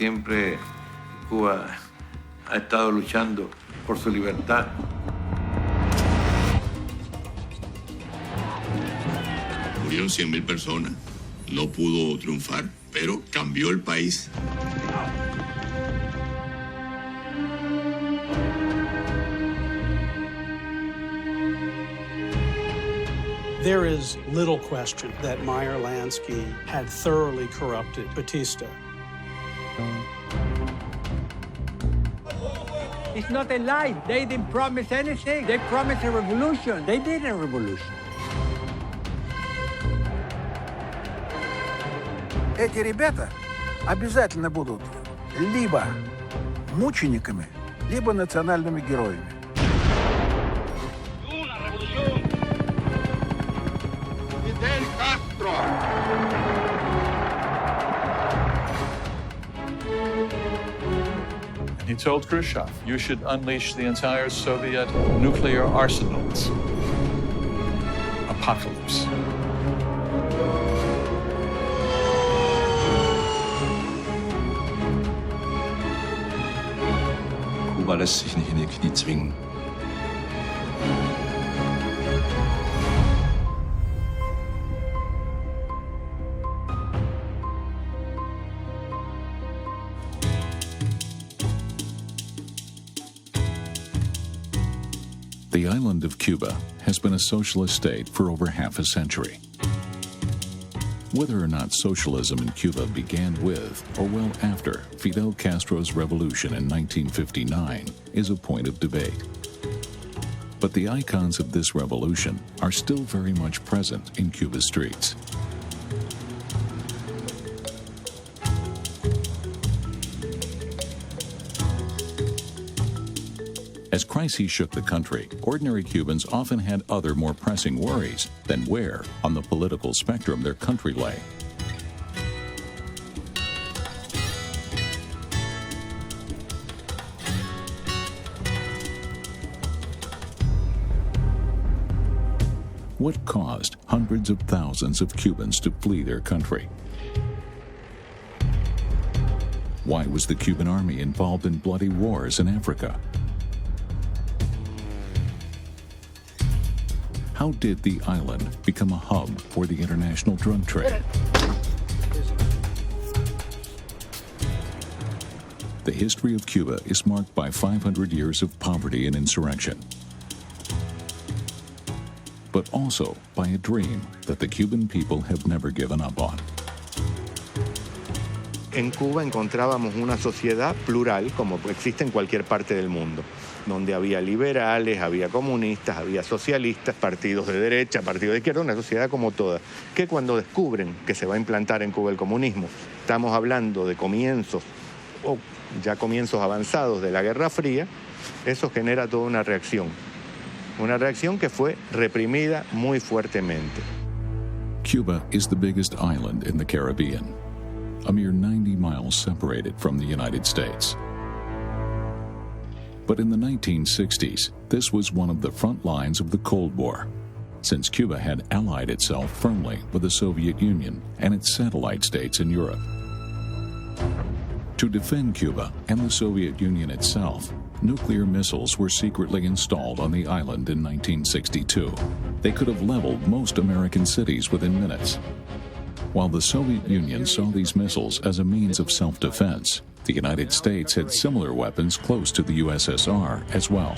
Siempre Cuba ha estado luchando por su libertad. Murieron 100.000 personas. No pudo triunfar, pero cambió el país. There is little question that Meyer Lansky had thoroughly corrupted Batista. It's not a lie. They didn't promise anything. They promised a revolution. They did a revolution. Эти ребята обязательно будут либо мучениками, либо национальными героями. Fidel Castro. He told Khrushchev, you should unleash the entire Soviet nuclear arsenals. Apocalypse. Kuba lässt sich nicht in die Knie zwingen. The island of Cuba has been a socialist state for over half a century. Whether or not socialism in Cuba began with or well after Fidel Castro's revolution in 1959 is a point of debate. But the icons of this revolution are still very much present in Cuba's streets. As crises shook the country, ordinary Cubans often had other more pressing worries than where, on the political spectrum, their country lay. What caused hundreds of thousands of Cubans to flee their country? Why was the Cuban army involved in bloody wars in Africa? How did the island become a hub for the international drug trade? The history of Cuba is marked by 500 years of poverty and insurrection, but also by a dream that the Cuban people have never given up on. En Cuba encontrábamos una sociedad plural, como existe en cualquier parte del mundo, donde había liberales, había comunistas, había socialistas, partidos de derecha, partidos de izquierda, una sociedad como toda, que cuando descubren que se va a implantar en Cuba el comunismo, estamos hablando de comienzos, o ya comienzos avanzados de la Guerra Fría, eso genera toda una reacción que fue reprimida muy fuertemente. Cuba is the biggest island in the Caribbean, a mere 90 miles separated from the United States. But in the 1960s, this was one of the front lines of the Cold War, since Cuba had allied itself firmly with the Soviet Union and its satellite states in Europe. To defend Cuba and the Soviet Union itself, nuclear missiles were secretly installed on the island in 1962. They could have leveled most American cities within minutes. While the Soviet Union saw these missiles as a means of self-defense, the United States had similar weapons close to the USSR as well.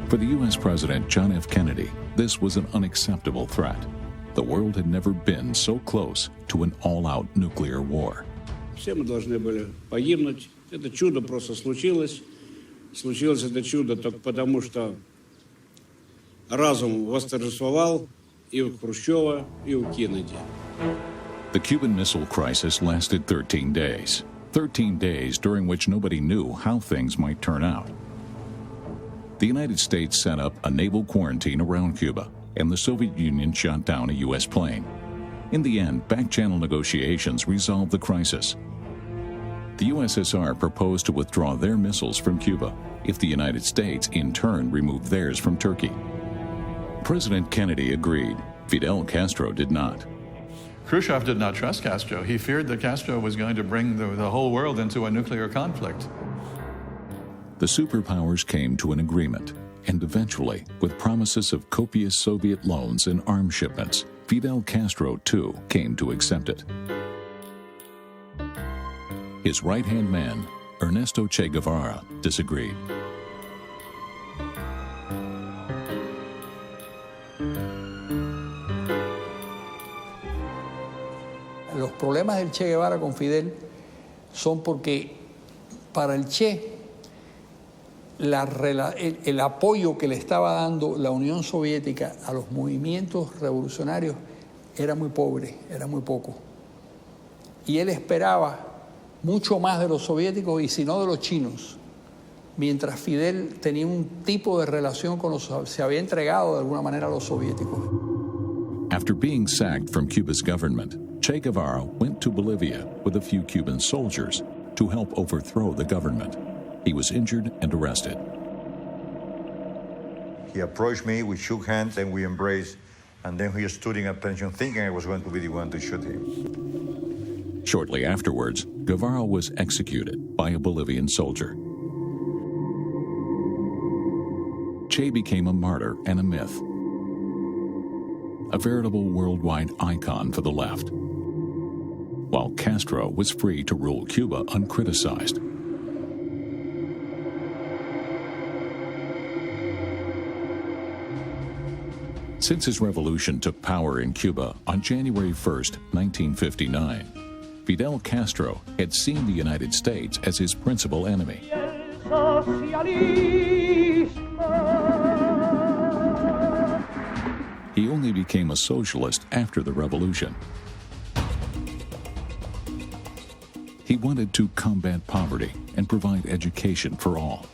For the U.S. President John F. Kennedy, this was an unacceptable threat. The world had never been so close to an all-out nuclear war. Все мы должны были погибнуть. Это чудо просто случилось. Случилось это чудо только потому, что разум восторжествовал и у Хрущева, и у Кеннеди. The Cuban Missile Crisis lasted 13 days. 13 days during which nobody knew how things might turn out. The United States set up a naval quarantine around Cuba, and the Soviet Union shot down a U.S. plane. In the end, back-channel negotiations resolved the crisis. The USSR proposed to withdraw their missiles from Cuba if the United States, in turn, removed theirs from Turkey. President Kennedy agreed. Fidel Castro did not. Khrushchev did not trust Castro. He feared that Castro was going to bring the whole world into a nuclear conflict. The superpowers came to an agreement, and eventually, with promises of copious Soviet loans and arms shipments, Fidel Castro, too, came to accept it. His right-hand man, Ernesto Che Guevara, disagreed. Los problemas del Che Guevara con Fidel son porque para el Che el apoyo que le estaba dando la Unión Soviética a los movimientos revolucionarios era muy pobre, era muy poco. Y él esperaba mucho más de los soviéticos y si no de los chinos, mientras Fidel tenía un tipo de relación con se había entregado de alguna manera a los soviéticos. After being sacked from Cuba's government, Che Guevara went to Bolivia with a few Cuban soldiers to help overthrow the government. He was injured and arrested. He approached me, we shook hands, and we embraced, and then he stood in attention thinking I was going to be the one to shoot him. Shortly afterwards, Guevara was executed by a Bolivian soldier. Che became a martyr and a myth, a veritable worldwide icon for the left, while Castro was free to rule Cuba uncriticized. Since his revolution took power in Cuba on January 1st, 1959, Fidel Castro had seen the United States as his principal enemy. He only became a socialist after the revolution. He wanted to combat poverty and provide education for all.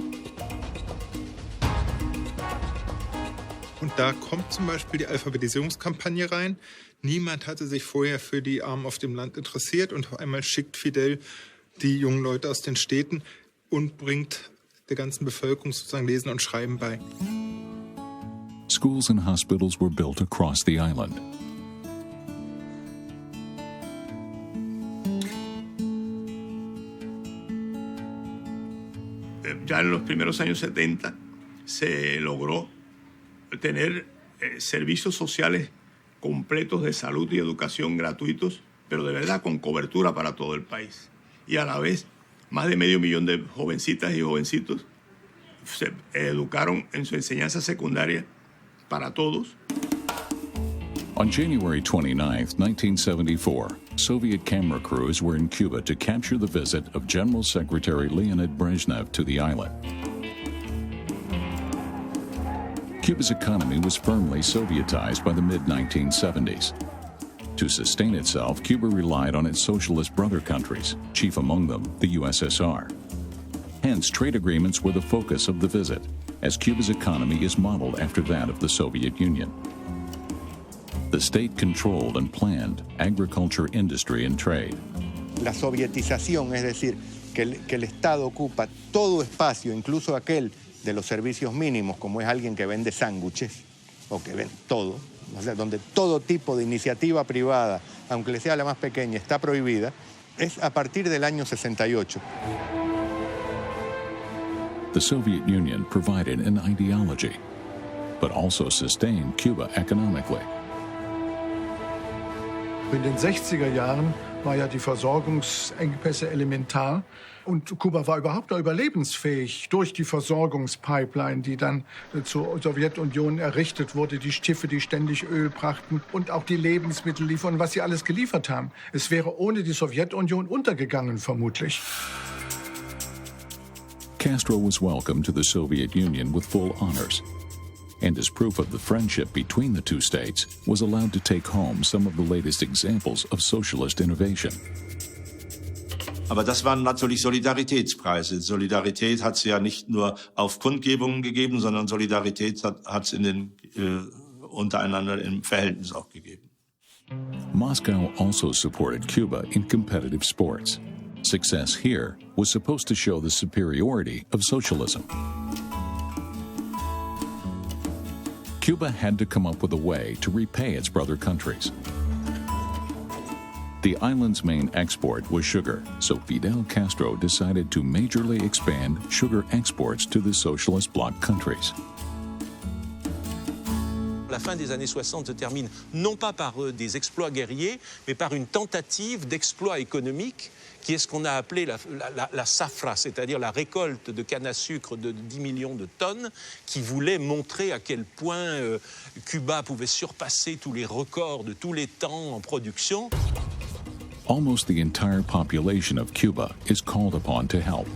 Und da kommt zum Beispiel die Alphabetisierungskampagne rein. Niemand hatte sich vorher für die Armen auf dem Land interessiert und auf einmal schickt Fidel die jungen Leute aus den Städten und bringt der ganzen Bevölkerung sozusagen Lesen und Schreiben bei. Schools and hospitals were built across the island. Ya en los primeros años 70 se logró tener servicios sociales completos de salud y educación gratuitos, pero de verdad con cobertura para todo el país. Y a la vez, más de 500,000 de jovencitas y jovencitos se educaron en su enseñanza secundaria para todos. On January 29, 1974, Soviet camera crews were in Cuba to capture the visit of General Secretary Leonid Brezhnev to the island. Cuba's economy was firmly Sovietized by the mid-1970s. To sustain itself, Cuba relied on its socialist brother countries, chief among them the USSR. Hence, trade agreements were the focus of the visit, as Cuba's economy is modeled after that of the Soviet Union. The state controlled and planned agriculture, industry, and trade. La sovietización, es decir, que el Estado ocupa todo espacio, incluso aquel de los servicios mínimos, como es alguien que vende sándwiches, o que vende todo, o sea, donde todo tipo de iniciativa privada, aunque le sea la más pequeña, está prohibida, es a partir del año 68. The Soviet Union provided an ideology, but also sustained Cuba economically. In den 60er Jahren war ja die Versorgungsengpässe elementar. Und Kuba war überhaupt noch überlebensfähig durch die Versorgungspipeline, die dann zur Sowjetunion errichtet wurde, die Schiffe, die ständig Öl brachten und auch die Lebensmittel liefern, was sie alles geliefert haben. Es wäre ohne die Sowjetunion untergegangen, vermutlich. Castro was welcomed to the Soviet Union with full honors, and as proof of the friendship between the two states, was allowed to take home some of the latest examples of socialist innovation. Aber das waren natürlich Solidaritätspreise. Solidarität hat es ja nicht nur auf Kundgebungen gegeben, sondern Solidarität hat es untereinander im Verhältnis auch gegeben. Moscow also supported Cuba in competitive sports. Success here was supposed to show the superiority of socialism. Cuba had to come up with a way to repay its brother countries. The island's main export was sugar, so Fidel Castro decided to majorly expand sugar exports to the socialist bloc countries. La fin des années 60 se termine non pas par des exploits guerriers, mais par une tentative d'exploit économique qui est ce qu'on a appelé la safra, c'est-à-dire la récolte de canne à sucre de 10 millions de tonnes, qui voulait montrer à quel point Cuba pouvait surpasser tous les records de tous les temps en production. Almost the entire population of Cuba is called upon to help.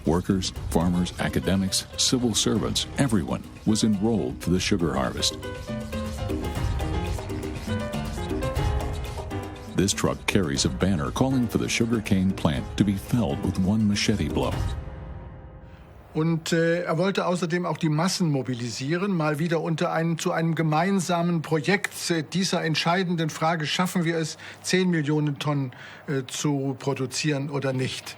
Workers, farmers, academics, civil servants, everyone was enrolled for the sugar harvest. This truck carries a banner calling for the sugarcane plant to be felled with one machete blow. Und er wollte außerdem auch die Massen mobilisieren, mal wieder zu einem gemeinsamen Projekt dieser entscheidenden Frage, schaffen wir es, 10 Millionen Tonnen zu produzieren oder nicht.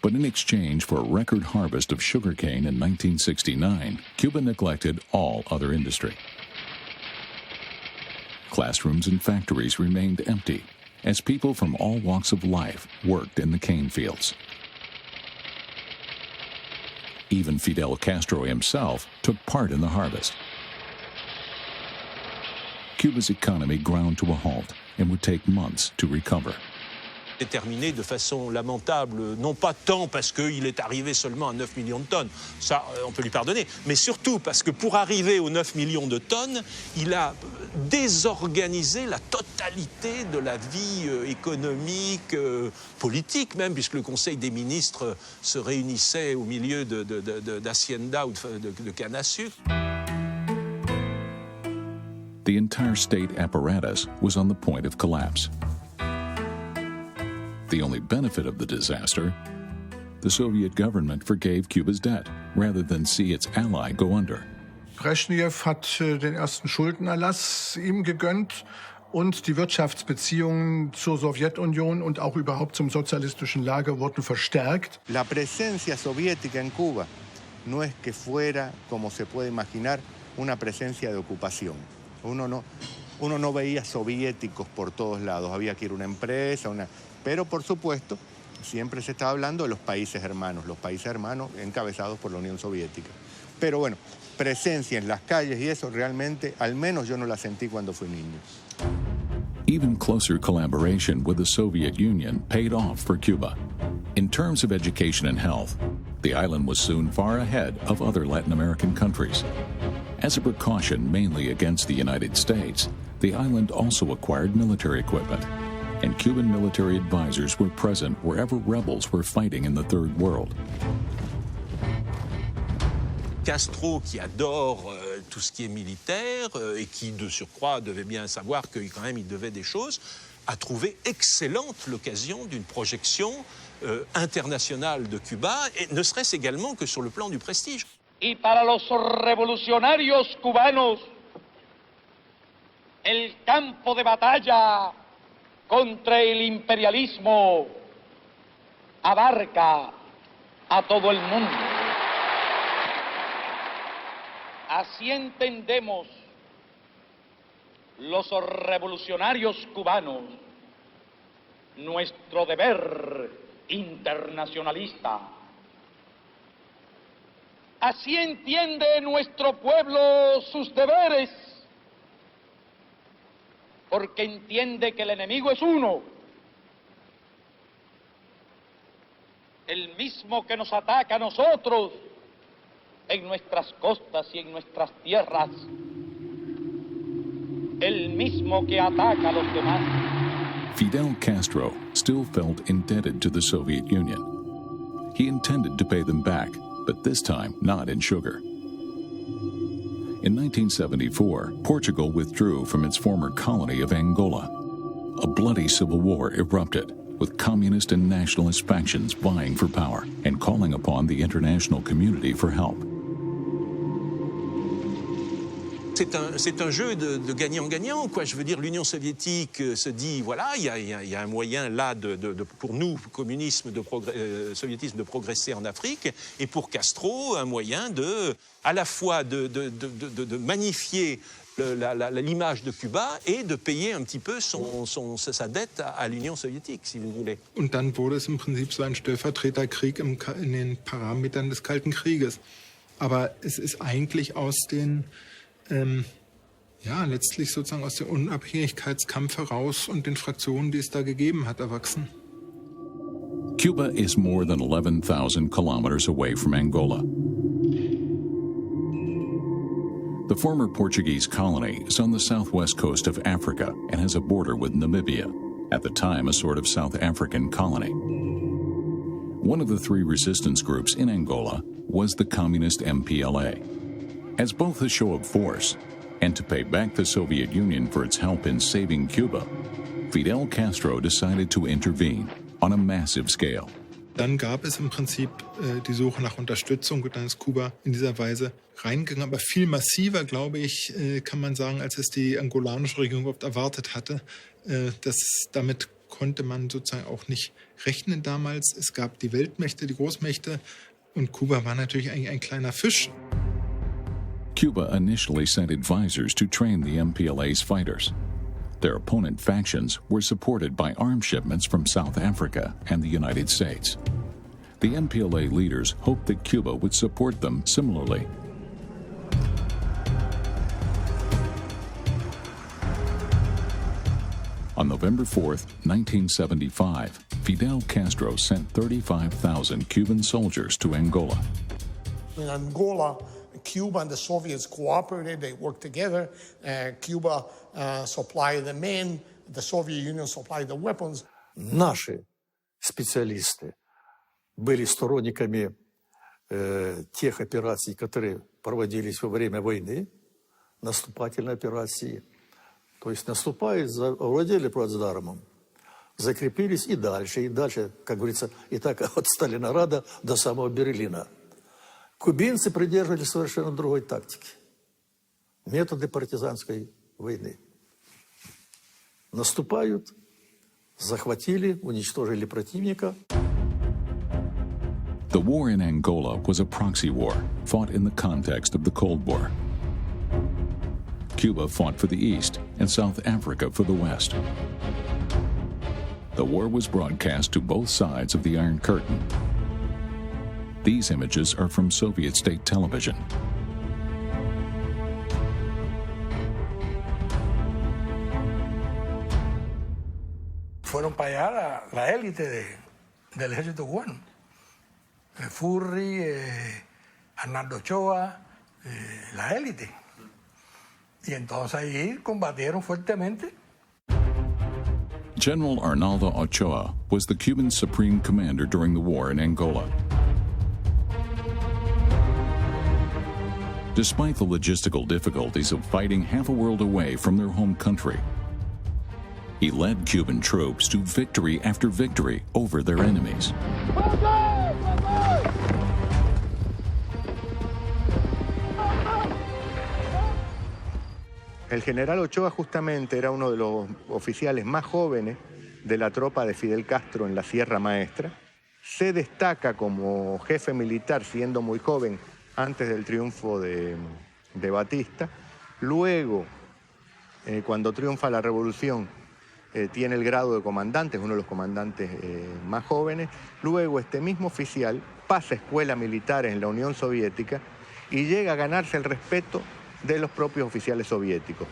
But in exchange for a record harvest of sugarcane in 1969, Cuba neglected all other industry. Classrooms and factories remained empty as people from all walks of life worked in the cane fields. Even Fidel Castro himself took part in the harvest. Cuba's economy ground to a halt and would take months to recover. Terminé de façon lamentable, non pas tant parce qu'il est arrivé seulement à 9 millions de tonnes, ça on peut lui pardonner, mais surtout parce que pour arriver aux 9 millions de tonnes, il a désorganisé la totalité de la vie économique, politique même, puisque le Conseil des ministres se réunissait au milieu d'hacienda ou de canne à sucre. The entire state apparatus was on the point of collapse. The only benefit of the disaster, the Soviet government forgave Cuba's debt rather than see its ally go under. Brezhnev hat den ersten Schuldenerlass ihm gegönnt und die Wirtschaftsbeziehungen zur Sowjetunion und auch überhaupt zum sozialistischen Lager wurden verstärkt. La presencia soviética en Cuba no es que fuera, como se puede imaginar, una presencia de ocupación. Uno no veía soviéticos por todos lados, había que ir a una empresa, pero por supuesto siempre se estaba hablando de los países hermanos encabezados por la Unión Soviética. Pero bueno, presencia en las calles y eso realmente, al menos yo no la sentí cuando fui niño. Even closer collaboration with the Soviet Union paid off for Cuba. In terms of education and health, the island was soon far ahead of other Latin American countries. As a precaution mainly against the United States, the island also acquired military equipment, and Cuban military advisors were present wherever rebels were fighting in the Third World. Castro, qui adore tout ce qui est militaire et qui, de surcroît, devait bien savoir que quand même il devait des choses, a trouvé excellente l'occasion d'une projection internationale de Cuba, et ne serait-ce également que sur le plan du prestige. Y para los revolucionarios cubanos, el campo de batalla contra el imperialismo abarca a todo el mundo. Así entendemos los revolucionarios cubanos nuestro deber internacionalista. Así entiende nuestro pueblo sus deberes, porque entiende que el enemigo es uno, el mismo que nos ataca a nosotros en nuestras costas y en nuestras tierras, el mismo que ataca a los demás. Fidel Castro still felt indebted to the Soviet Union. He intended to pay them back, but this time not in sugar. In 1974, Portugal withdrew from its former colony of Angola. A bloody civil war erupted, with communist and nationalist factions vying for power and calling upon the international community for help. c'est un jeu de gagnant-gagnant, quoi. Je veux dire, l'Union soviétique se dit, voilà, il y a un moyen là pour nous, communisme, soviétisme, de progresser en Afrique, et pour Castro, un moyen à la fois de magnifier l'image de Cuba et de payer un petit peu sa dette à l'Union soviétique, si vous voulez. Und dann wurde es im Prinzip so ein Stellvertreterkrieg in den Parametern des Kalten Krieges. Aber es ist eigentlich aus den, letztlich sozusagen aus dem Unabhängigkeitskampf heraus und den Fraktionen, die es da gegeben hat, erwachsen. Cuba is more than 11,000 kilometers away from Angola. The former Portuguese colony is on the southwest coast of Africa and has a border with Namibia, at the time a sort of South African colony. One of the three resistance groups in Angola was the communist MPLA. As both a show of force and to pay back the Soviet Union for its help in saving Cuba, Fidel Castro decided to intervene on a massive scale. Dann gab es im Prinzip die Suche nach Unterstützung und dann ist Kuba in dieser Weise reingegangen. Aber viel massiver, glaube ich, kann man sagen, als es die angolanische Regierung überhaupt erwartet hatte. Damit konnte man sozusagen auch nicht rechnen damals. Es gab die Weltmächte, die Großmächte und Kuba war natürlich eigentlich ein kleiner Fisch. Cuba initially sent advisors to train the MPLA's fighters. Their opponent factions were supported by arms shipments from South Africa and the United States. The MPLA leaders hoped that Cuba would support them similarly. On November 4th, 1975, Fidel Castro sent 35,000 Cuban soldiers to Angola. In Angola, Cuba and the Soviets cooperated, they worked together. Cuba supplied the men, the Soviet Union supplied the weapons. Наши специалисты были сторонниками тех операций, которые проводились во время войны, наступательной операции. То есть наступают, овладели плацдармом, закрепились и дальше, как говорится, и так от Сталинграда до самого Берлина. Кубинцы придерживались совершенно другой тактики. Методы партизанской войны. Наступают, захватили, уничтожили противника. The war in Angola was a proxy war, fought in the context of the Cold War. Cuba fought for the East and South Africa for the West. The war was broadcast to both sides of the Iron Curtain. These images are from Soviet state television. Fueron para allá la élite del ejército cubano. Furri, Arnaldo Ochoa, la élite. Y entonces ahí combatieron fuertemente. General Arnaldo Ochoa was the Cuban supreme commander during the war in Angola. Despite the logistical difficulties of fighting half a world away from their home country, he led Cuban troops to victory after victory over their enemies. El general Ochoa justamente era uno de los oficiales más jóvenes de la tropa de Fidel Castro en la Sierra Maestra. Se destaca como jefe militar siendo muy joven antes del triunfo de Batista. Luego, cuando triunfa la revolución, tiene el grado de comandante, es uno de los comandantes más jóvenes. Luego este mismo oficial pasa a escuela militar en la Unión Soviética y llega a ganarse el respeto de los propios oficiales soviéticos.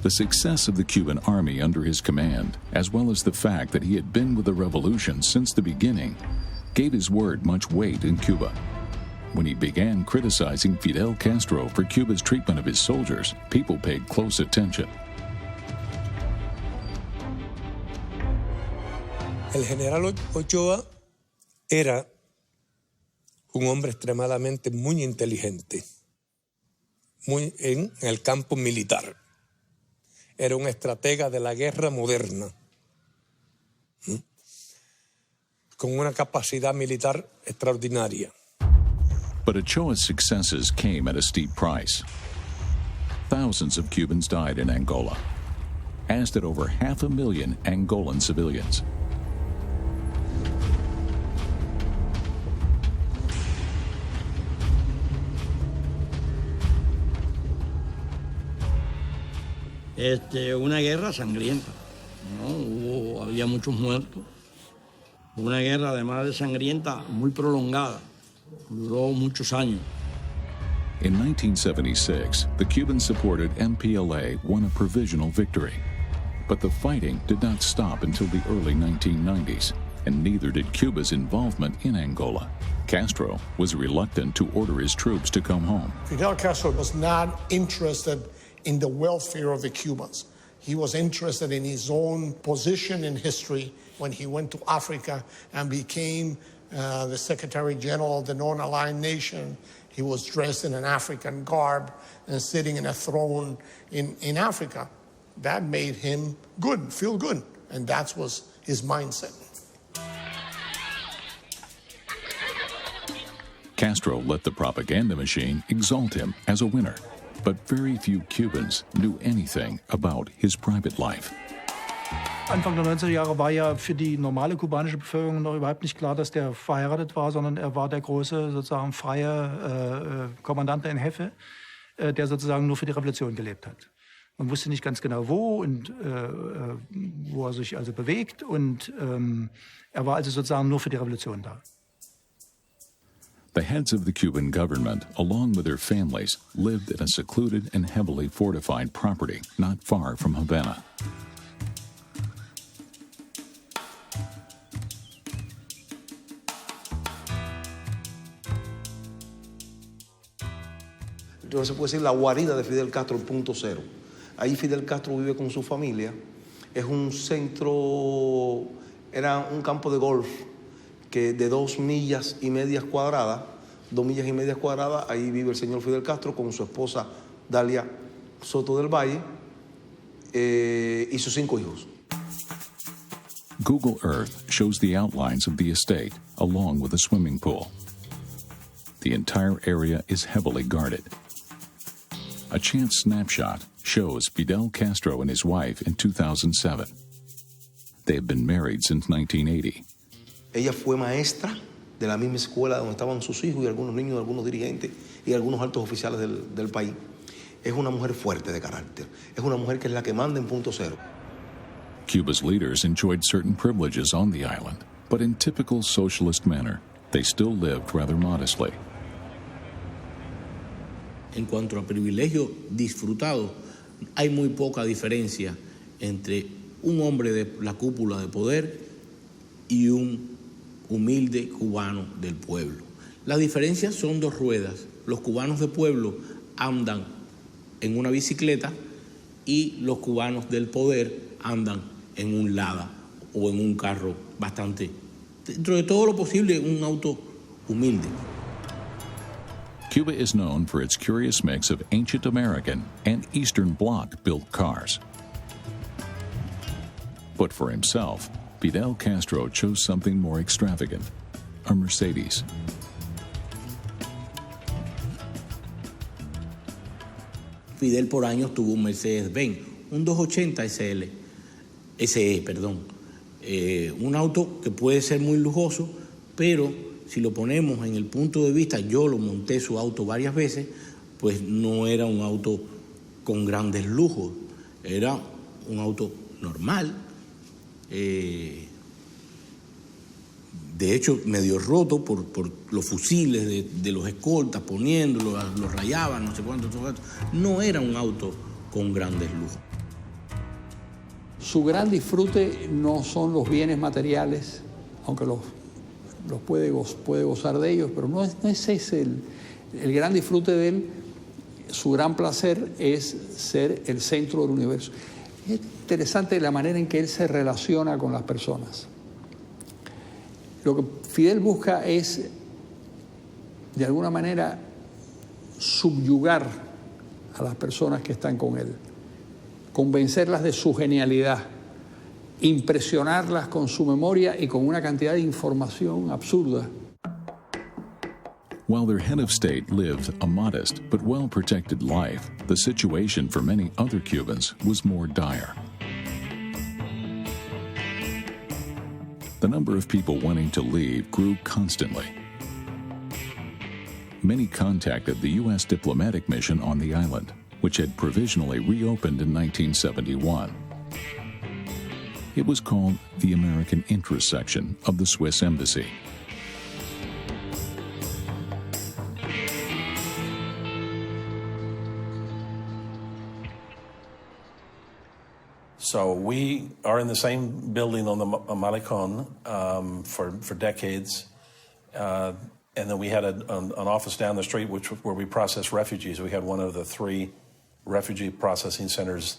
The success of the Cuban army under his command, as well as the fact that he had been with the revolution since the beginning, gave his word much weight in Cuba. When he began criticizing Fidel Castro for Cuba's treatment of his soldiers, people paid close attention. El general Ochoa era un hombre extremadamente muy inteligente, muy en el campo militar. Era un estratega de la guerra moderna, con una capacidad militar extraordinaria. But Ochoa's successes came at a steep price. Thousands of Cubans died in Angola, as did over 500,000 Angolan civilians. Una guerra sangrienta, ¿no? Había muchos muertos. Una guerra, además de sangrienta, muy prolongada. Duró muchos años. In 1976, the Cuban-supported MPLA won a provisional victory. But the fighting did not stop until the early 1990s, and neither did Cuba's involvement in Angola. Castro was reluctant to order his troops to come home. Fidel Castro was not interested in the welfare of the Cubans. He was interested in his own position in history when he went to Africa and became the Secretary General of the Non-Aligned Nation. He was dressed in an African garb and sitting in a throne in Africa. That made him good, feel good, and that was his mindset. Castro let the propaganda machine exalt him as a winner, but very few Cubans knew anything about his private life. Anfang der 90er Jahre war ja für die normale kubanische Bevölkerung noch überhaupt nicht klar, dass der verheiratet war, sondern er war der große, sozusagen freie Kommandante in Jefe, der sozusagen nur für die Revolution gelebt hat. Man wusste nicht ganz genau wo und wo er sich also bewegt und er war also sozusagen nur für die Revolution da. The heads of the Cuban government, along with their families, lived in a secluded and heavily fortified property not far from Havana. Entonces se puede decir la guarida de Fidel Castro, el punto cero. Ahí Fidel Castro vive con su familia. Es un centro, era un campo de golf que de 2,5 millas cuadradas, 2,5 millas cuadradas, ahí vive el señor Fidel Castro con su esposa Dalia Soto del Valle y sus 5 hijos. Google Earth shows the outlines of the estate, along with a swimming pool. The entire area is heavily guarded. A chance snapshot shows Fidel Castro and his wife in 2007. They have been married since 1980. Ella fue maestra de la misma escuela donde estaban sus hijos y algunos niños, algunos dirigentes y algunos altos oficiales del país. Es una mujer fuerte de carácter. Es una mujer que es la que manda en punto cero. Cuba's leaders enjoyed certain privileges on the island, but in typical socialist manner, they still lived rather modestly. En cuanto a privilegios disfrutados, hay muy poca diferencia entre un hombre de la cúpula de poder y un humilde cubano del pueblo. Las diferencias son 2 ruedas. Los cubanos de pueblo andan en una bicicleta y los cubanos del poder andan en un Lada o en un carro bastante, dentro de todo lo posible, un auto humilde. Cuba is known for its curious mix of ancient American and Eastern Bloc-built cars. But for himself, Fidel Castro chose something more extravagant, a Mercedes. Fidel por años tuvo un Mercedes-Benz, un 280 SE, un auto que puede ser muy lujoso, pero si lo ponemos en el punto de vista, yo lo monté su auto varias veces, pues no era un auto con grandes lujos, era un auto normal, de hecho medio roto por los fusiles de los escoltas, poniéndolo, los rayaban, no sé cuánto, no era un auto con grandes lujos. Su gran disfrute no son los bienes materiales, aunque los puede gozar de ellos, pero no es ese el gran disfrute de él. Su gran placer es ser el centro del universo. Es interesante la manera en que él se relaciona con las personas. Lo que Fidel busca es, de alguna manera, subyugar a las personas que están con él, convencerlas de su genialidad, impresionarlas con su memoria y con una cantidad de información absurda. While their head of state lived a modest but well-protected life, the situation for many other Cubans was more dire. The number of people wanting to leave grew constantly. Many contacted the U.S. diplomatic mission on the island, which had provisionally reopened in 1971. It was called the American Interest Section of the Swiss Embassy. So we are in the same building on the Malecon for decades. And then we had an office down the street where we process refugees. We had one of the 3 refugee processing centers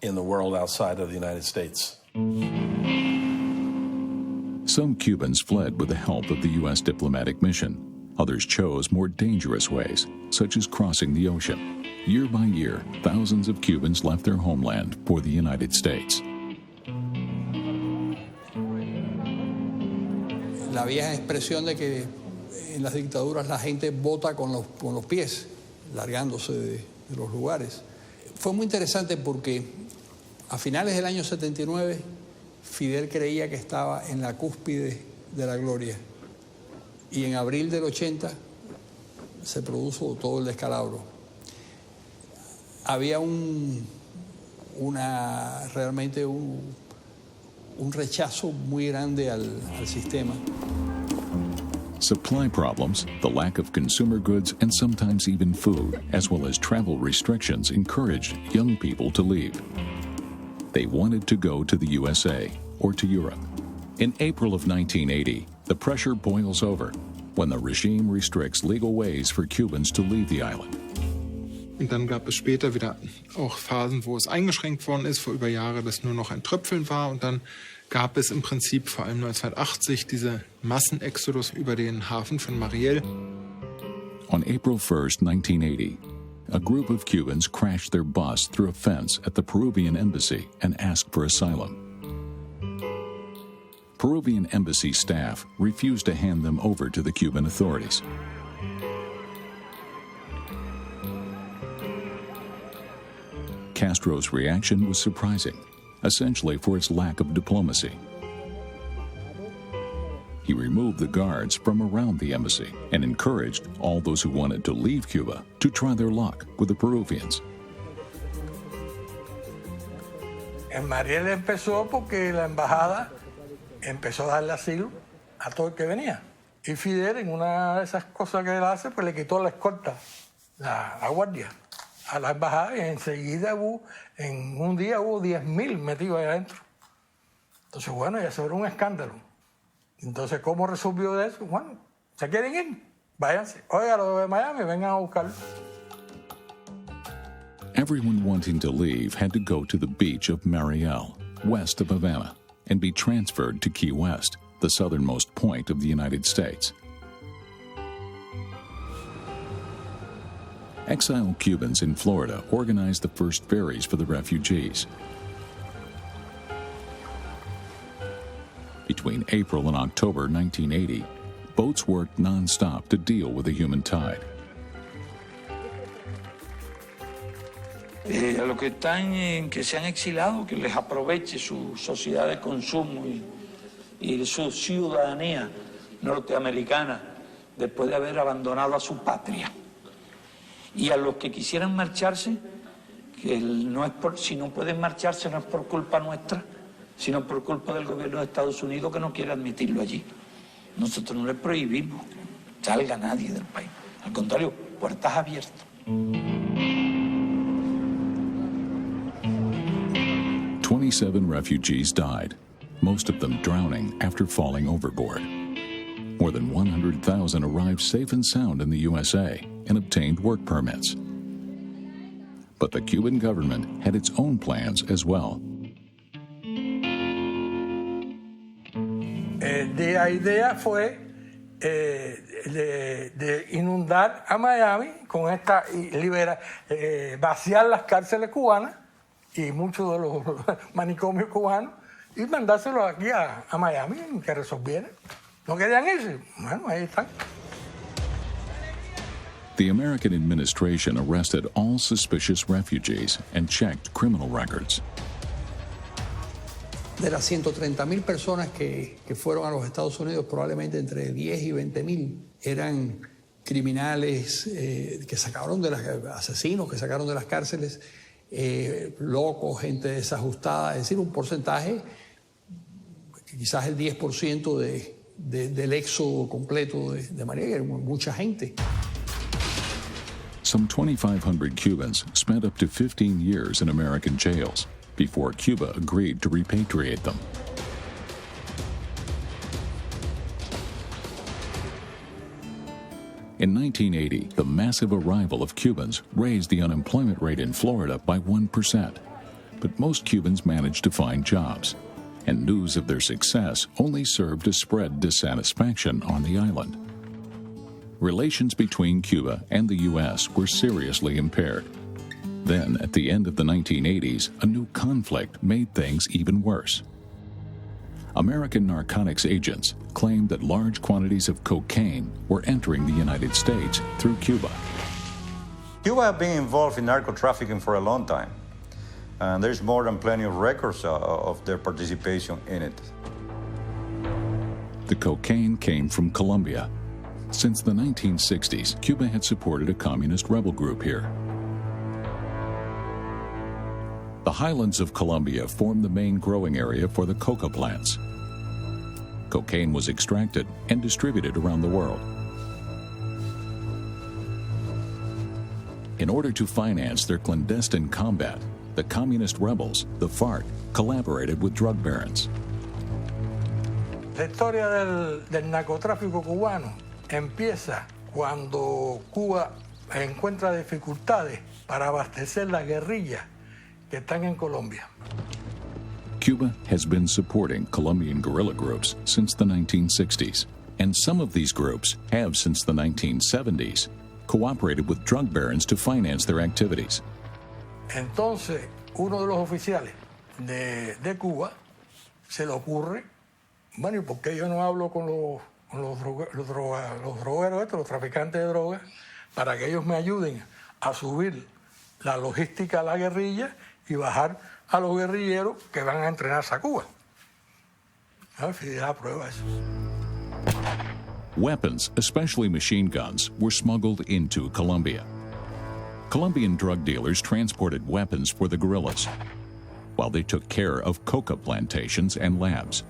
in the world outside of the United States. Some Cubans fled with the help of the U.S. diplomatic mission. Others chose more dangerous ways, such as crossing the ocean. Year by year, thousands of Cubans left their homeland for the United States. La vieja expresión de que en las dictaduras la gente vota con los pies, largándose de los lugares. Fue muy interesante porque a finales del año 79, Fidel creía que estaba en la cúspide de la gloria. Y en abril del 80 se produjo todo el descalabro. Había realmente un rechazo muy grande al sistema. Supply problems, the lack of consumer goods, and sometimes even food, as well as travel restrictions, encouraged young people to leave. They wanted to go to the USA or to Europe. In April of 1980, the pressure boils over when the regime restricts legal ways for Cubans to leave the island. Und dann gab es später wieder auch Phasen, wo es eingeschränkt worden ist, wo über Jahre das nur noch ein Tröpfeln war. Und dann gab es im Prinzip vor allem 1980 diese Massenexodus über den Hafen von Mariel. On April 1st, 1980, a group of Cubans crashed their bus through a fence at the Peruvian embassy and asked for asylum. Peruvian embassy staff refused to hand them over to the Cuban authorities. Castro's reaction was surprising, essentially for its lack of diplomacy. He removed the guards from around the embassy and encouraged all those who wanted to leave Cuba to try their luck with the Peruvians. En Mariel empezó porque la embajada empezó a darle asilo a todo el que venía. Y Fidel, en una de esas cosas que él hace, pues le quitó la escolta, la guardia, a la embajada, y enseguida en un día hubo 10.000 metidos ahí adentro. Entonces, bueno, ya se era un escándalo. Entonces, ¿cómo resolvió eso? Bueno, ¿se quieren ir? Váyanse. Oiga, los de Miami, vengan a buscarlo. Everyone wanting to leave had to go to the beach of Mariel, west of Havana, and be transferred to Key West, the southernmost point of the United States. Exiled Cubans in Florida organized the first ferries for the refugees. Between April and October 1980, boats worked non-stop to deal with the human tide. A los que están, que se han exilado, que les aproveche su sociedad de consumo y su ciudadanía norteamericana después de haber abandonado a su patria. Y a los que quisieran marcharse, que no es si no pueden marcharse no es por culpa nuestra, sino por culpa del gobierno de Estados Unidos que no quiere admitirlo allí. Nosotros no les prohibimos, salga nadie del país. Al contrario, puertas abiertas. 27 refugees died, most of them drowning after falling overboard. More than 100,000 arrived safe and sound in the USA and obtained work permits. But the Cuban government had its own plans as well. La idea fue de inundar a Miami con esta vaciar las cárceles cubanas y muchos de los manicomios cubanos y mandárselos aquí a Miami que resolvieran. ¿No querían irse? Bueno, ahí están. The American administration arrested all suspicious refugees and checked criminal records. De las 130.000 personas que fueron a los Estados Unidos, probablemente entre 10 y 20.000 eran criminales que sacaron de asesinos que sacaron de las cárceles, locos, gente desajustada, es decir, un porcentaje, quizás el 10% del éxodo completo de María, era mucha gente. Some 2,500 Cubans spent up to 15 years in American jails before Cuba agreed to repatriate them. In 1980, the massive arrival of Cubans raised the unemployment rate in Florida by 1%. But most Cubans managed to find jobs, and news of their success only served to spread dissatisfaction on the island. Relations between Cuba and the U.S. were seriously impaired. Then, at the end of the 1980s, a new conflict made things even worse. American narcotics agents claimed that large quantities of cocaine were entering the United States through Cuba. Cuba has been involved in narco trafficking for a long time, and there's more than plenty of records of their participation in it. The cocaine came from Colombia. Since the 1960s, Cuba had supported a communist rebel group here. The highlands of Colombia formed the main growing area for the coca plants. Cocaine was extracted and distributed around the world. In order to finance their clandestine combat, the communist rebels, the FARC, collaborated with drug barons. La historia del narcotráfico cubano empieza cuando Cuba encuentra dificultades para abastecer la guerrilla que están en Colombia. Cuba has been supporting Colombian guerrilla groups since the 1960s, and some of these groups have since the 1970s cooperated with drug barons to finance their activities. Entonces, uno de los oficiales de Cuba se le ocurre, bueno, ¿y por qué yo no hablo con los drogueros estos, los traficantes de drogas, para que ellos me ayuden a subir la logística a la guerrilla y bajar a los guerrilleros que van a entrenarse a Cuba? Fidel aprueba eso. Weapons, especially machine guns, were smuggled into Colombia. Colombian drug dealers transported weapons for the guerrillas, while they took care of coca plantations and labs.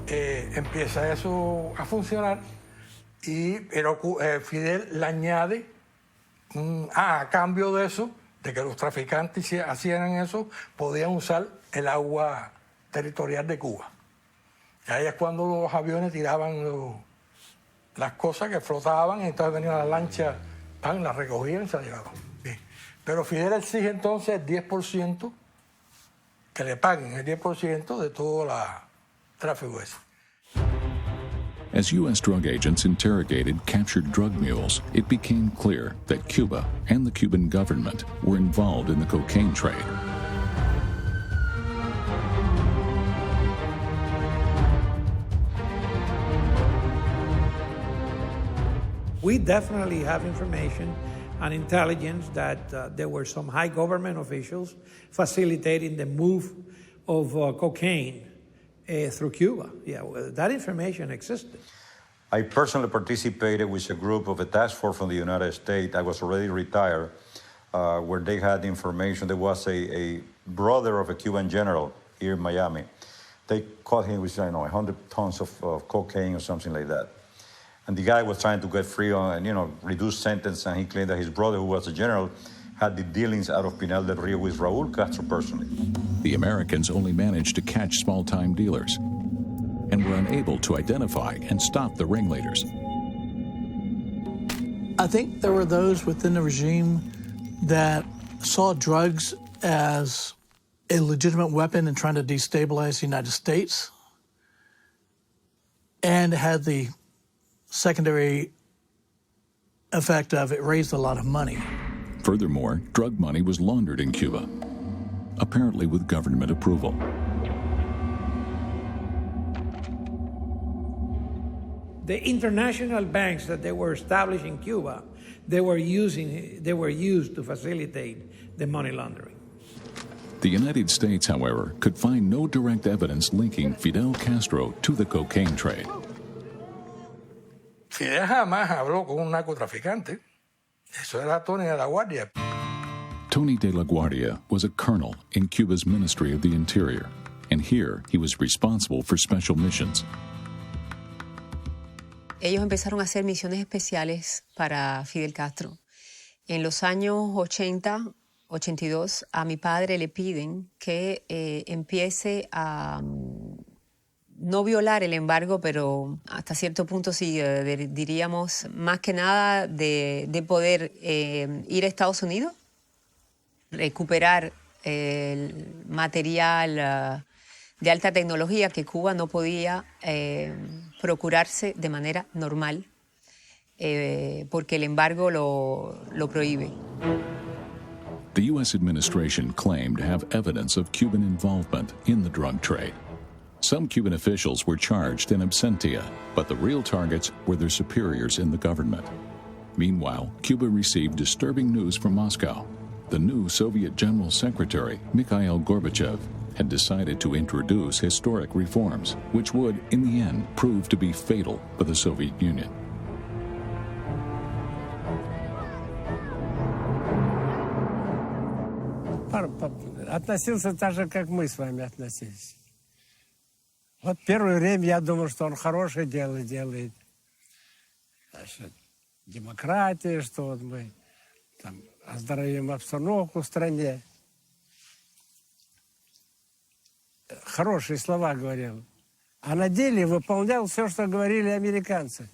Empieza eso a funcionar, pero Fidel le añade, a cambio de eso, de que los traficantes hacían eso, podían usar el agua territorial de Cuba. Y ahí es cuando los aviones tiraban las cosas que flotaban, y entonces venía la lancha, las recogían y se las llevaban. Bien. Pero Fidel exige entonces el 10%, que le paguen el 10% de todo el tráfico ese. As U.S. drug agents interrogated captured drug mules, it became clear that Cuba and the Cuban government were involved in the cocaine trade. We definitely have information and intelligence that there were some high government officials facilitating the move of cocaine through Cuba. Yeah, well, that information existed. I personally participated with a group of a task force from the United States. I was already retired, where they had information. There was a brother of a Cuban general here in Miami. They caught him with 100 tons of cocaine or something like that. And the guy was trying to get free on, reduced sentence, and he claimed that his brother, who was a general, had the dealings out of Pinal del Rio with Raul Castro personally. The Americans only managed to catch small-time dealers and were unable to identify and stop the ringleaders. I think there were those within the regime that saw drugs as a legitimate weapon in trying to destabilize the United States, and had the secondary effect of it raised a lot of money. Furthermore, drug money was laundered in Cuba, apparently with government approval. The international banks that they were established in Cuba they were used to facilitate the money laundering. The United States, however, could find no direct evidence linking Fidel Castro to the cocaine trade. Fidel jamás habló con un narcotraficante. Eso era Tony de la Guardia. Tony de la Guardia was a colonel in Cuba's Ministry of the Interior, and here he was responsible for special missions. Ellos empezaron a hacer misiones especiales para Fidel Castro. En los años 80, 82, a mi padre le piden que empiece a no violar el embargo, pero hasta cierto punto sí, diríamos, más que nada de poder ir a Estados Unidos, recuperar el material de alta tecnología que Cuba no podía procurarse de manera normal, porque el embargo lo prohíbe. The U.S. administration claimed to have evidence of Cuban involvement in the drug trade. Some Cuban officials were charged in absentia, but the real targets were their superiors in the government. Meanwhile, Cuba received disturbing news from Moscow. The new Soviet General Secretary, Mikhail Gorbachev, had decided to introduce historic reforms, which would, in the end, prove to be fatal for the Soviet Union. Относился так же, как мы с вами относились. Вот первое время я думал, что он хорошее дело делает. Значит, демократия, что вот мы там оздоровим обстановку в стране. Хорошие слова говорил. А на деле выполнял все, что говорили американцы.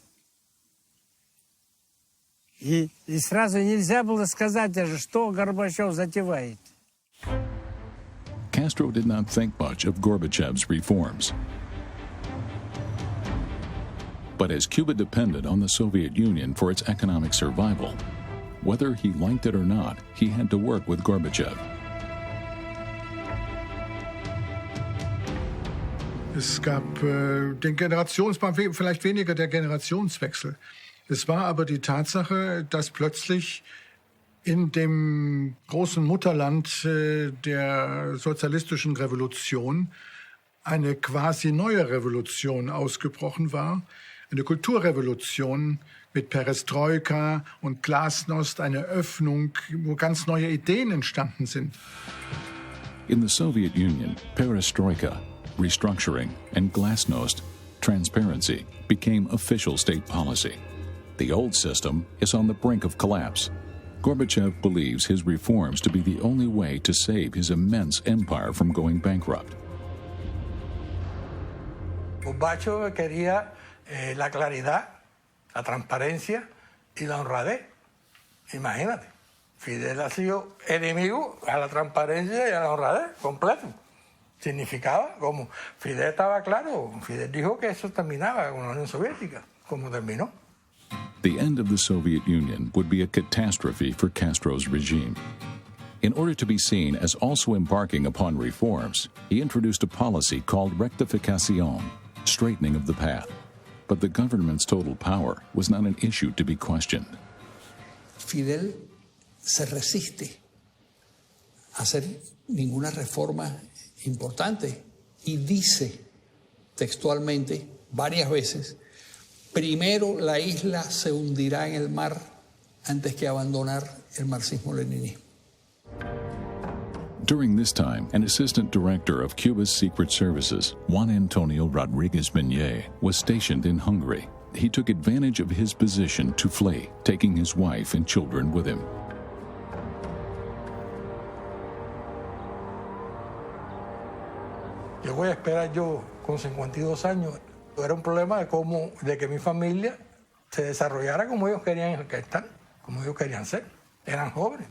И сразу нельзя было сказать даже, что Горбачев затевает. Castro did not think much of Gorbachev's reforms. But as Cuba depended on the Soviet Union for its economic survival, whether he liked it or not, he had to work with Gorbachev. Es gab vielleicht weniger der Generationswechsel. Es war aber die Tatsache, dass plötzlich in dem großen Mutterland der sozialistischen Revolution eine quasi neue Revolution ausgebrochen war. Eine Kulturrevolution mit Perestroika und Glasnost, eine Öffnung, wo ganz neue Ideen entstanden sind. In the Soviet Union, perestroika, restructuring, and glasnost, transparency, became official state policy. The old system is on the brink of collapse. Gorbachev believes his reforms to be the only way to save his immense empire from going bankrupt. Gorbachev quería la claridad, la transparencia y la honradez. Imagínate, Fidel ha sido enemigo a la transparencia y a la honradez, completo. Significaba como Fidel estaba claro, Fidel dijo que eso terminaba con la Unión Soviética, como terminó. The end of the Soviet Union would be a catastrophe for Castro's regime. In order to be seen as also embarking upon reforms, he introduced a policy called rectificación, straightening of the path. But the government's total power was not an issue to be questioned. Fidel se resiste a hacer ninguna reforma importante y dice textualmente varias veces: primero la isla se hundirá en el mar antes que abandonar el marxismo-leninismo. During this time, an assistant director of Cuba's secret services, Juan Antonio Rodriguez Meñé, was stationed in Hungary. He took advantage of his position to flee, taking his wife and children with him. Yo voy a esperar yo con 52 años. Era un problema de que mi familia se desarrollara como ellos querían estar, como ellos querían ser. Eran jóvenes.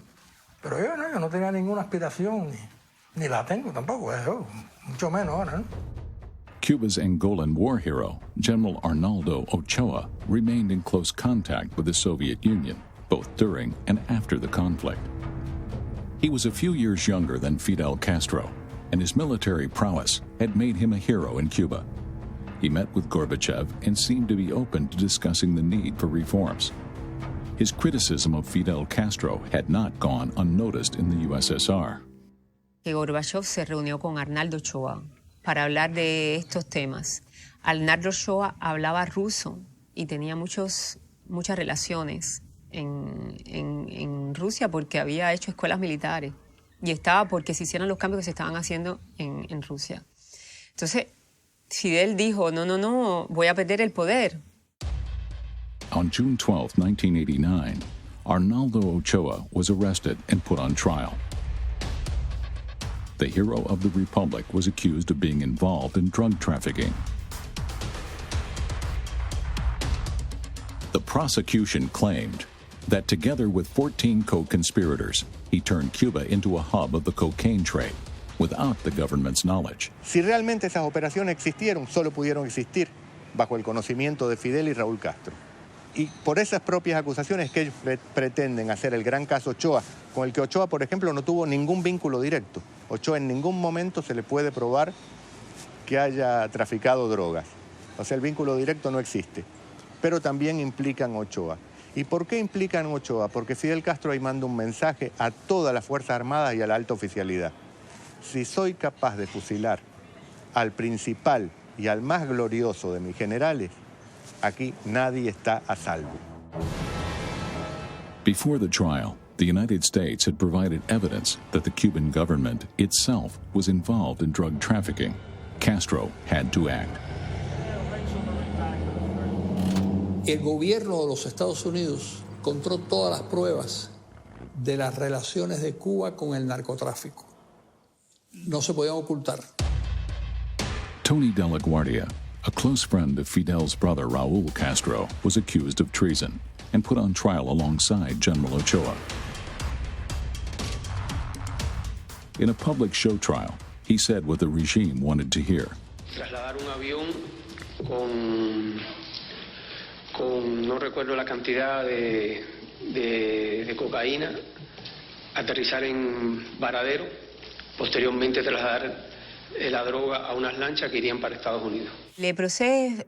Pero yo no tenía ninguna aspiración, ni la tengo tampoco, mucho menos ahora, ¿no? Cuba's Angolan war hero, General Arnaldo Ochoa, remained in close contact with the Soviet Union, both during and after the conflict. He was a few years younger than Fidel Castro, and his military prowess had made him a hero in Cuba. He met with Gorbachev and seemed to be open to discussing the need for reforms. his criticism of Fidel Castro had not gone unnoticed in the USSR. Que Gorbachev se reunió con Arnaldo Ochoa para hablar de estos temas. Arnaldo Ochoa hablaba ruso y tenía muchas relaciones en Rusia porque había hecho escuelas militares y estaba porque se hicieron los cambios que se estaban haciendo en Rusia. Entonces, Fidel dijo, no, voy a perder el poder. On June 12, 1989, Arnaldo Ochoa was arrested and put on trial. The hero of the Republic was accused of being involved in drug trafficking. The prosecution claimed that together with 14 co-conspirators, he turned Cuba into a hub of the cocaine trade without the government's knowledge. Si realmente esas operaciones existieron, solo pudieron existir bajo el conocimiento de Fidel y Raúl Castro. Y por esas propias acusaciones que ellos pretenden hacer el gran caso Ochoa, con el que Ochoa, por ejemplo, no tuvo ningún vínculo directo. Ochoa en ningún momento se le puede probar que haya traficado drogas. O sea, el vínculo directo no existe. Pero también implican a Ochoa. ¿Y por qué implican a Ochoa? Porque Fidel Castro ahí manda un mensaje a todas las Fuerzas Armadas y a la alta oficialidad. Si soy capaz de fusilar al principal y al más glorioso de mis generales, aquí nadie está a salvo. Before the trial, the United States had provided evidence that the Cuban government itself was involved in drug trafficking. Castro had to act. El gobierno de los Estados Unidos encontró todas las pruebas de las relaciones de Cuba con el narcotráfico. No se podían ocultar. Tony de la Guardia, a close friend of Fidel's brother Raúl Castro, was accused of treason and put on trial alongside General Ochoa. In a public show trial, he said what the regime wanted to hear. Trasladar un avión con no recuerdo la cantidad de cocaína, aterrizar en Varadero, posteriormente trasladar la droga a unas lanchas que irían para Estados Unidos. El proceso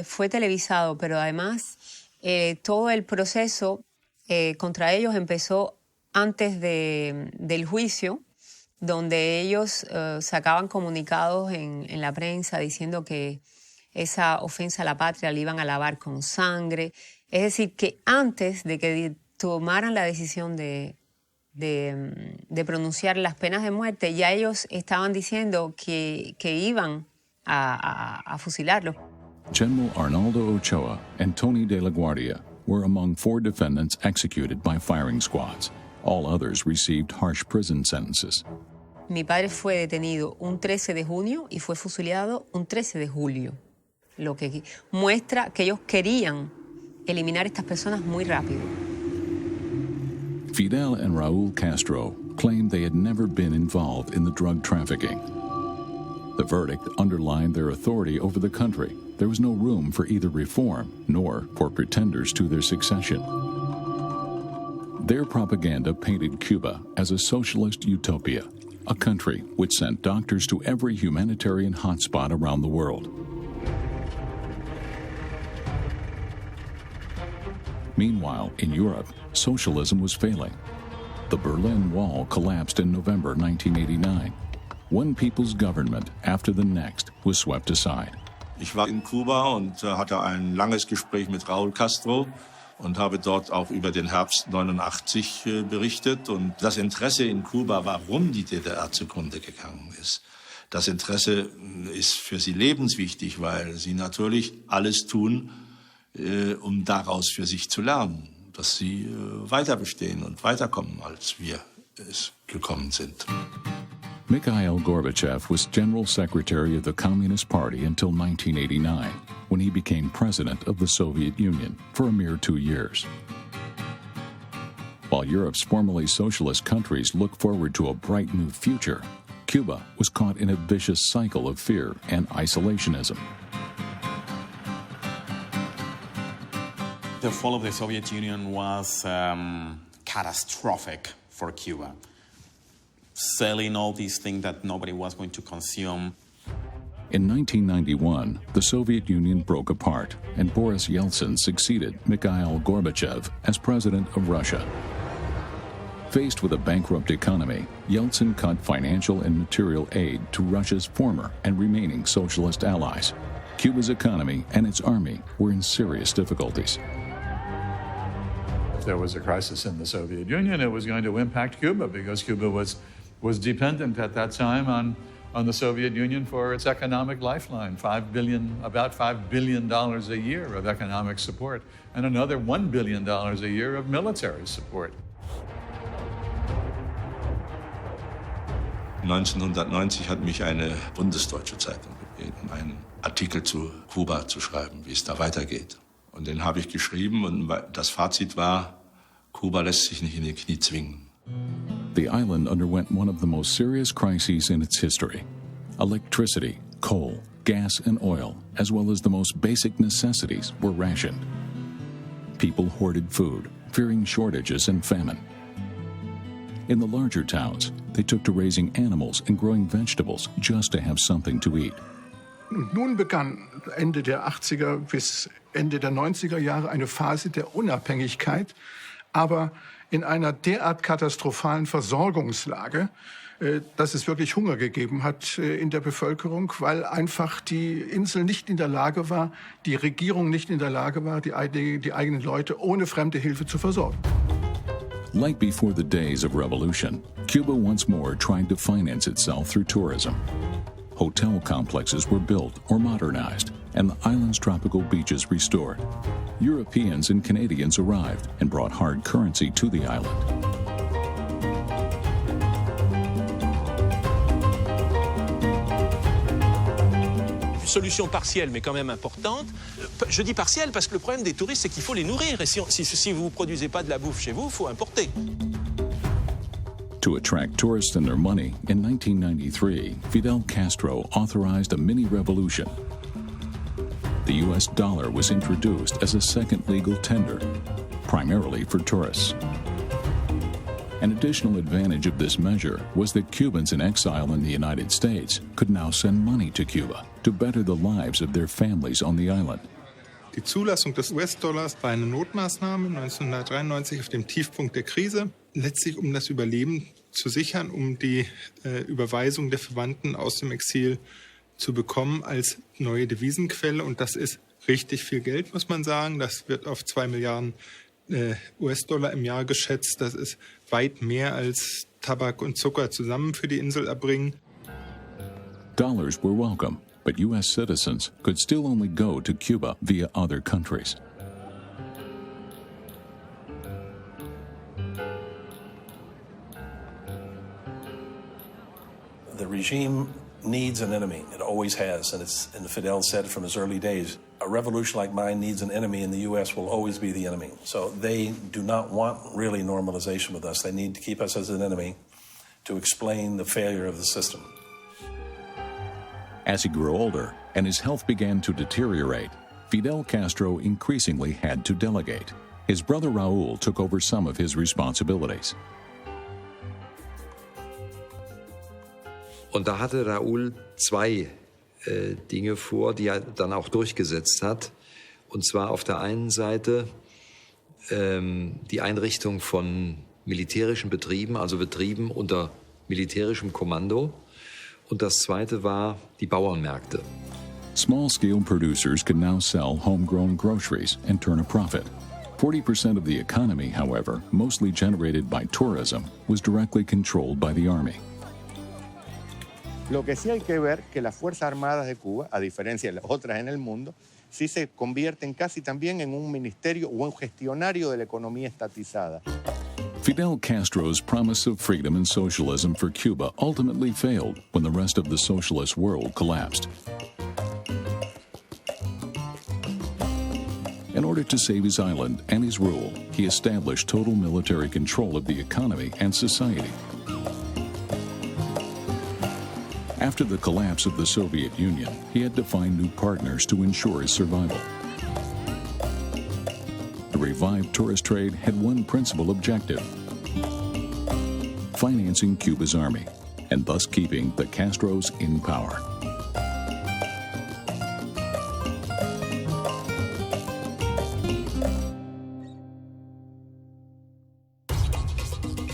fue televisado, pero además todo el proceso contra ellos empezó antes del juicio, donde ellos sacaban comunicados en la prensa diciendo que esa ofensa a la patria la iban a lavar con sangre. Es decir, que antes de que tomaran la decisión de pronunciar las penas de muerte, ya ellos estaban diciendo que iban a fusilarlos. General Arnaldo Ochoa and Tony de la Guardia were among 4 defendants executed by firing squads. All others received harsh prison sentences. Mi padre fue detenido un 13 de junio y fue fusilado un 13 de julio, lo que muestra que ellos querían eliminar a estas personas muy rápido. Fidel and Raúl Castro claimed they had never been involved in the drug trafficking. The verdict underlined their authority over the country. There was no room for either reform nor for pretenders to their succession. Their propaganda painted Cuba as a socialist utopia, a country which sent doctors to every humanitarian hotspot around the world. Meanwhile, in Europe, socialism was failing. The Berlin Wall collapsed in November 1989. One people's government after the next was swept aside. Ich war in Kuba und hatte ein langes Gespräch mit Raúl Castro und habe dort auch über den Herbst 89 berichtet. Und das Interesse in Kuba, warum die DDR zugrunde gegangen ist, das Interesse ist für sie lebenswichtig, weil sie natürlich alles tun, um daraus für sich zu lernen, dass sie weiter bestehen und weiterkommen, als wir es gekommen sind. Mikhail Gorbachev was General Secretary of the Communist Party until 1989, when he became President of the Soviet Union for a mere 2 years. While Europe's formerly socialist countries look forward to a bright new future, Cuba was caught in a vicious cycle of fear and isolationism. The fall of the Soviet Union was catastrophic for Cuba. Selling all these things that nobody was going to consume. In 1991, the Soviet Union broke apart, and Boris Yeltsin succeeded Mikhail Gorbachev as president of Russia. Faced with a bankrupt economy, Yeltsin cut financial and material aid to Russia's former and remaining socialist allies. Cuba's economy and its army were in serious difficulties. If there was a crisis in the Soviet Union, it was going to impact Cuba because Cuba was dependent at that time on the Soviet Union for its economic lifeline, about $5 billion a year of economic support, and another $1 billion a year of military support. 1990 hat mich eine bundesdeutsche Zeitung gebeten, einen Artikel zu Kuba zu schreiben, wie es da weitergeht. Und den habe ich geschrieben und das Fazit war, Kuba lässt sich nicht in die Knie zwingen. The island underwent one of the most serious crises in its history. Electricity, coal, gas, and oil, as well as the most basic necessities, were rationed. People hoarded food, fearing shortages and famine. In the larger towns, they took to raising animals and growing vegetables just to have something to eat. Und nun begann Ende der 80er bis Ende der 90er Jahre eine Phase der Unabhängigkeit, aber in einer derart katastrophalen Versorgungslage, dass es wirklich Hunger gegeben hat in der Bevölkerung, weil einfach die Insel nicht in der Lage war, die Regierung nicht in der Lage war, die eigenen Leute ohne fremde Hilfe zu versorgen. Like before the days of revolution, Cuba once more tried to finance itself through tourism. Hotel complexes were built or modernized, and the island's tropical beaches restored. Europeans and Canadians arrived and brought hard currency to the island. Solution partielle mais quand même importante. Je dis partielle parce que le problème des touristes c'est qu'il faut les nourrir et si vous ne produisez pas de la bouffe chez vous, il faut importer. To attract tourists and their money, in 1993, Fidel Castro authorized a mini-revolution. The U.S. dollar was introduced as a second legal tender, primarily for tourists. An additional advantage of this measure was that Cubans in exile in the United States could now send money to Cuba to better the lives of their families on the island. Die Zulassung des US-Dollars war eine Notmaßnahme 1993 auf dem Tiefpunkt der Krise, letztlich um das Überleben zu sichern, um die Überweisung der Verwandten aus dem Exil zu bekommen als neue Devisenquelle. Und das ist richtig viel Geld, muss man sagen. Das wird auf 2 Milliarden US-Dollar im Jahr geschätzt. Das ist weit mehr als Tabak und Zucker zusammen für die Insel erbringen. Dollars were welcome, but U.S. citizens could still only go to Cuba via other countries. The regime needs an enemy. It always has, and Fidel said from his early days, a revolution like mine needs an enemy, and the U.S. will always be the enemy. So they do not want really normalization with us. They need to keep us as an enemy to explain the failure of the system. As he grew older and his health began to deteriorate, Fidel Castro increasingly had to delegate. His brother Raúl took over some of his responsibilities. Und da hatte Raúl zwei Dinge vor, die er dann auch durchgesetzt hat. Und zwar auf der einen Seite die Einrichtung von militärischen Betrieben, also Betrieben unter militärischem Kommando. Und das zweite war die Bauernmärkte. Small-scale producers could now sell homegrown groceries and turn a profit. 40% of the economy, however, mostly generated by tourism, was directly controlled by the army. Lo que sí hay que ver que las Fuerzas Armadas de Cuba, a diferencia de las otras en el mundo, sí se convierten casi también en un ministerio o un gestionario de la economía estatizada. Fidel Castro's promise of freedom and socialism for Cuba ultimately failed when the rest of the socialist world collapsed. In order to save his island and his rule, he established total military control of the economy and society. After the collapse of the Soviet Union, he had to find new partners to ensure his survival. The revived tourist trade had one principal objective: financing Cuba's army, and thus keeping the Castros in power.